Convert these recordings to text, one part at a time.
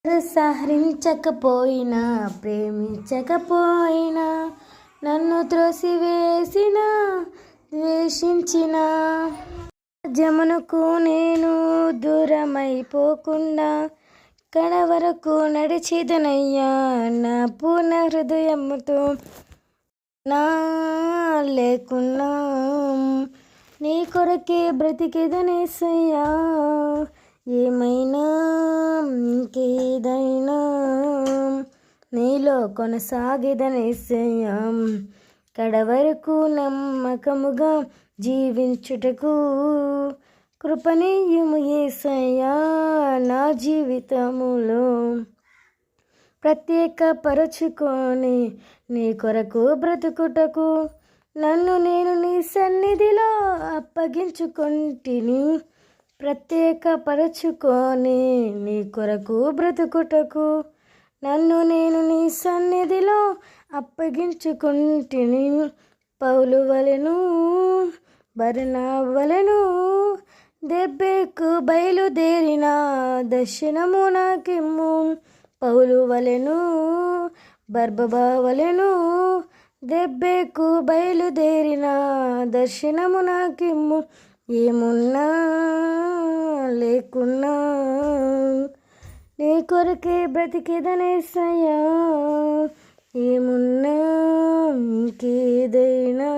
సహరించకపోయినా ప్రేమించకపోయినా నన్ను త్రోసివేసిన ద్వేషించిన జమునకు నేను దూరమైపోకుండా కడవరకు నడిచేదనయ్యా నా పూర్ణ హృదయముతో నా లేకున్నా నీ కొరకే బ్రతికేదనేసయ్యా ఏమైనా ఇంకేదైనా నీలో కొనసాగేదనేసయ్యా కడవరకు నమ్మకముగా జీవించుటకు కృపణీయము యేసయ్యా నా జీవితములో ప్రత్యేకపరచుకొని నీ కొరకు బ్రతుకుటకు నన్ను నేను నీ సన్నిధిలో అప్పగించుకొంటిని ప్రత్యేకపరచుకొని నీ కొరకు బ్రతుకుటకు నన్ను నేను నీ సన్నిధిలో అప్పగించుకుంటిని పౌలు వలెను బర్నబావలెను దెబ్బకు బయలుదేరిన దర్శనము నాకిమ్ము పౌలు వలెను బర్నబావలెను దెబ్బకు బయలుదేరిన దర్శనము నాకిమ్ము ఏమున్నా లేకున్నా నీ కొరకే బ్రతికేదనేసయ్యా ఏమున్నా ఇంకేదైనా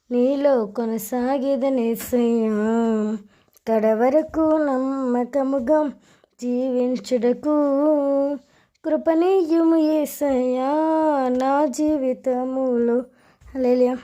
నీలో కొనసాగేదనేసయ్యా కడవరకు నమ్మకముగా జీవించుటకు కృపణీయము యేసయ్యా నా జీవితములో హల్లెలూయా.